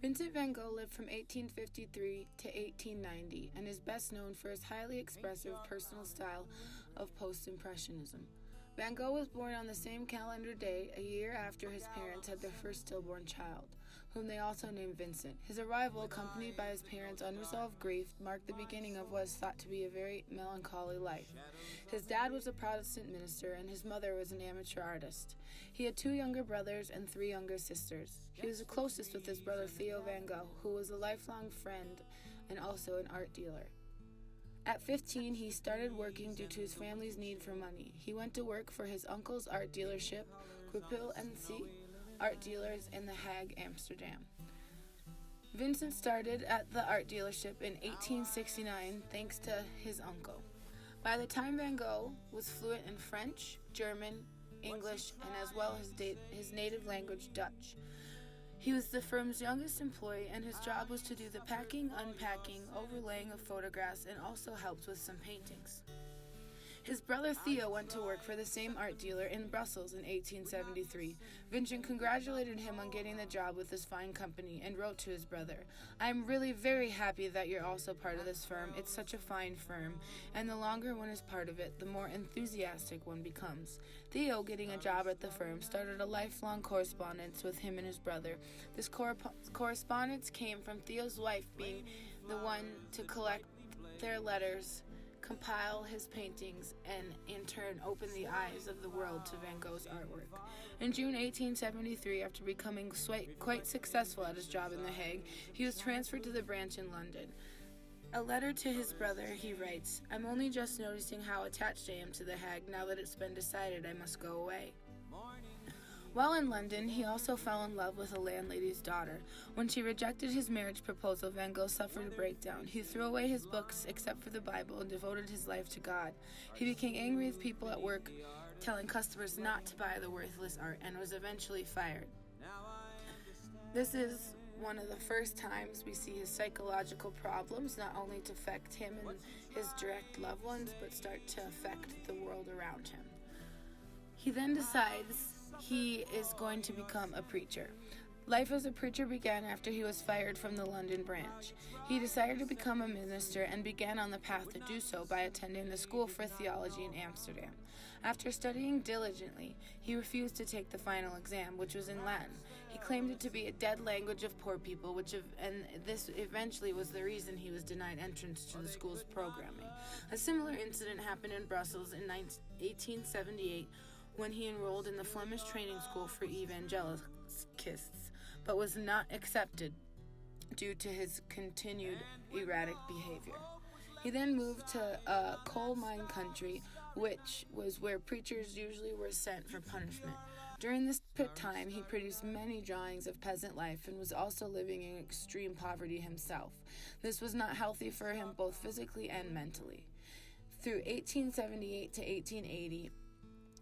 Vincent van Gogh lived from 1853 to 1890 and is best known for his highly expressive personal style of post-impressionism. Van Gogh was born on the same calendar day, a year after his parents had their first stillborn child, whom they also named Vincent. His arrival, accompanied by his parents' unresolved grief, marked the beginning of what is thought to be a very melancholy life. His dad was a Protestant minister, and his mother was an amateur artist. He had 2 younger brothers and 3 younger sisters. He was the closest with his brother Theo van Gogh, who was a lifelong friend and also an art dealer. At 15, he started working due to his family's need for money. He went to work for his uncle's art dealership, Kruppel & C, art dealers in The Hague, Amsterdam. Vincent started at the art dealership in 1869 thanks to his uncle. By the time Van Gogh was fluent in French, German, English, and as well as his native language, Dutch. He was the firm's youngest employee, and his job was to do the packing, unpacking, overlaying of photographs, and also helped with some paintings. His brother Theo went to work for the same art dealer in Brussels in 1873. Vincent congratulated him on getting the job with this fine company and wrote to his brother, "I am really very happy that you're also part of this firm. It's such a fine firm, and the longer one is part of it, the more enthusiastic one becomes." Theo, getting a job at the firm, started a lifelong correspondence with him and his brother. This correspondence came from Theo's wife being the one to collect their letters, compile his paintings, and in turn open the eyes of the world to Van Gogh's artwork. In June 1873, after becoming quite successful at his job in The Hague, he was transferred to the branch in London. A letter to his brother, he writes, "I'm only just noticing how attached I am to The Hague now that it's been decided I must go away." While in London, he also fell in love with a landlady's daughter. When she rejected his marriage proposal, Van Gogh suffered a breakdown. He threw away his books, except for the Bible, and devoted his life to God. He became angry with people at work, telling customers not to buy the worthless art, and was eventually fired. This is one of the first times we see his psychological problems not only to affect him and his direct loved ones, but start to affect the world around him. He then decides he is going to become a preacher. Life as a preacher began after he was fired from the London branch. He decided to become a minister and began on the path to do so by attending the School for Theology in Amsterdam. After studying diligently, he refused to take the final exam, which was in Latin. He claimed it to be a dead language of poor people, and this eventually was the reason he was denied entrance to the school's programming. A similar incident happened in Brussels in 1878, when he enrolled in the Flemish training school for evangelists, but was not accepted due to his continued erratic behavior. He then moved to a coal mine country, which was where preachers usually were sent for punishment. During this time, he produced many drawings of peasant life and was also living in extreme poverty himself. This was not healthy for him both physically and mentally. Through 1878 to 1880,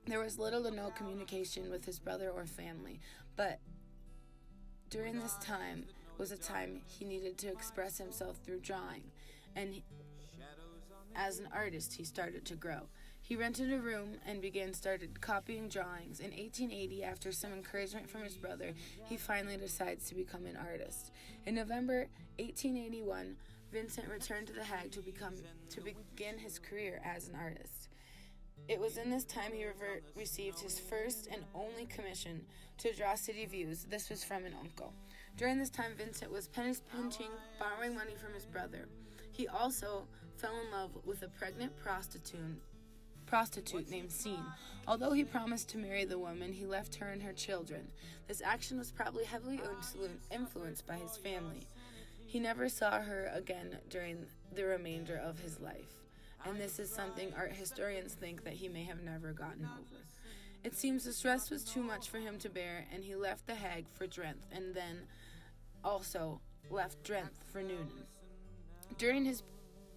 there was little to no communication with his brother or family, but during this time was a time he needed to express himself through drawing, and as an artist he started to grow. He rented a room and started copying drawings. In 1880, after some encouragement from his brother, he finally decides to become an artist. In November 1881, Vincent returned to The Hague to begin his career as an artist. It was in this time he received his first and only commission to draw city views. This was from an uncle. During this time, Vincent was penny pinching, borrowing money from his brother. He also fell in love with a pregnant prostitute named Scene. Although he promised to marry the woman, he left her and her children. This action was probably heavily influenced by his family. He never saw her again during the remainder of his life, and this is something art historians think that he may have never gotten over. It seems the stress was too much for him to bear, and he left The Hague for Drenthe, and then also left Drenthe for Nuenen. During his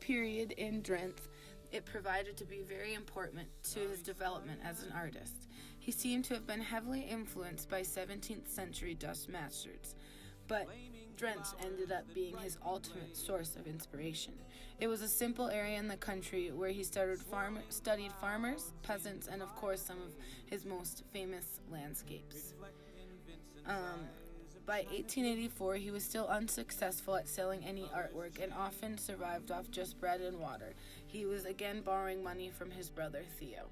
period in Drenthe, it provided to be very important to his development as an artist. He seemed to have been heavily influenced by 17th century Dutch masters, but Drenthe ended up being his ultimate source of inspiration. It was a simple area in the country where he studied farmers, peasants, and of course some of his most famous landscapes. By by 1884 he was still unsuccessful at selling any artwork and often survived off just bread and water. He was again borrowing money from his brother Theo.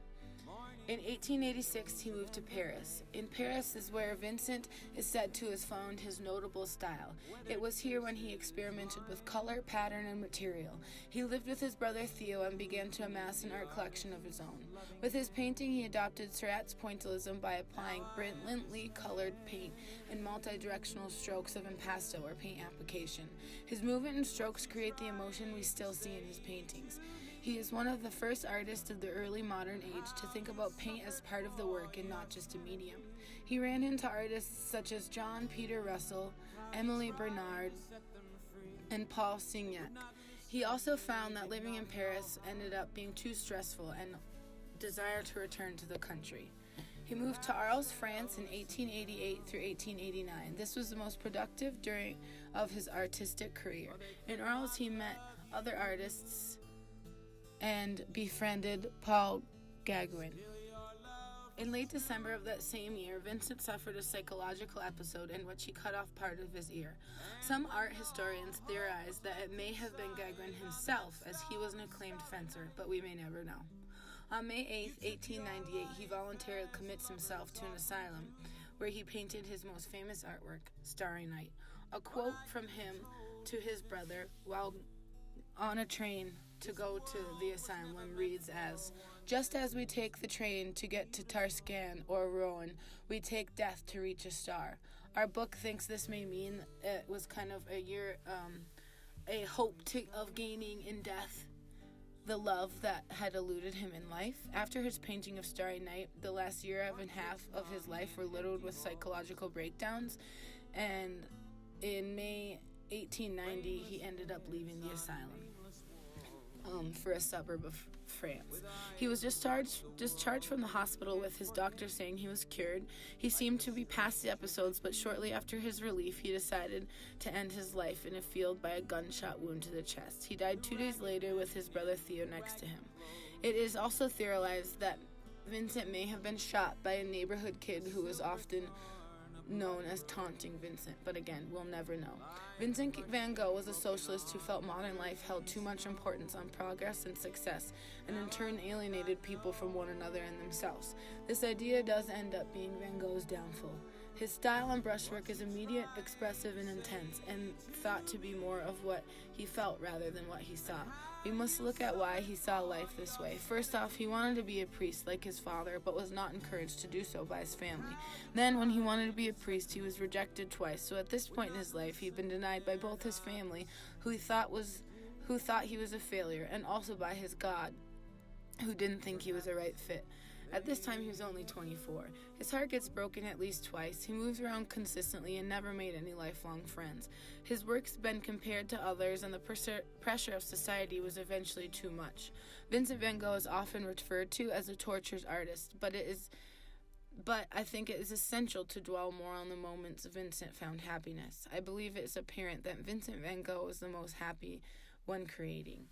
In 1886, he moved to Paris. In Paris is where Vincent is said to have found his notable style. It was here when he experimented with color, pattern, and material. He lived with his brother Theo and began to amass an art collection of his own. With his painting, he adopted Seurat's pointillism by applying brilliantly colored paint and multi-directional strokes of impasto or paint application. His movement and strokes create the emotion we still see in his paintings. He is one of the first artists of the early modern age to think about paint as part of the work and not just a medium. He ran into artists such as John Peter Russell, Emily Bernard, and Paul Signac. He also found that living in Paris ended up being too stressful and desired to return to the country. He moved to Arles, France in 1888 through 1889. This was the most productive during of his artistic career. In Arles, he met other artists and befriended Paul Gauguin. In late December of that same year, Vincent suffered a psychological episode in which he cut off part of his ear. Some art historians theorize that it may have been Gauguin himself, as he was an acclaimed fencer, but we may never know. On May 8, 1898, he voluntarily commits himself to an asylum, where he painted his most famous artwork, Starry Night. A quote from him to his brother while on a train to go to the asylum reads as, "Just as we take the train to get to Tarscan or Rouen, we take death to reach a star." Our book thinks this may mean it was kind of a hope of gaining in death the love that had eluded him in life. After his painting of Starry Night, the last year and a half of his life were littered with psychological breakdowns, and in May 1890, he ended up leaving the asylum for a suburb of France. He was discharged from the hospital with his doctor saying he was cured. He seemed to be past the episodes, but shortly after his relief, he decided to end his life in a field by a gunshot wound to the chest. He died 2 days later with his brother Theo next to him. It is also theorized that Vincent may have been shot by a neighborhood kid who was often known as taunting Vincent, but again, we'll never know. Vincent van Gogh was a socialist who felt modern life held too much importance on progress and success, and in turn alienated people from one another and themselves. This idea does end up being Van Gogh's downfall. His style and brushwork is immediate, expressive, and intense, and thought to be more of what he felt rather than what he saw. We must look at why he saw life this way. First off, he wanted to be a priest like his father, but was not encouraged to do so by his family. Then, when he wanted to be a priest, he was rejected twice. So at this point in his life, he'd been denied by both his family, who thought he was a failure, and also by his God, who didn't think he was a right fit. At this time, he was only 24. His heart gets broken at least twice. He moves around consistently and never made any lifelong friends. His work's been compared to others, and the pressure of society was eventually too much. Vincent van Gogh is often referred to as a tortured artist, but I think it is essential to dwell more on the moments Vincent found happiness. I believe it is apparent that Vincent van Gogh was the most happy when creating.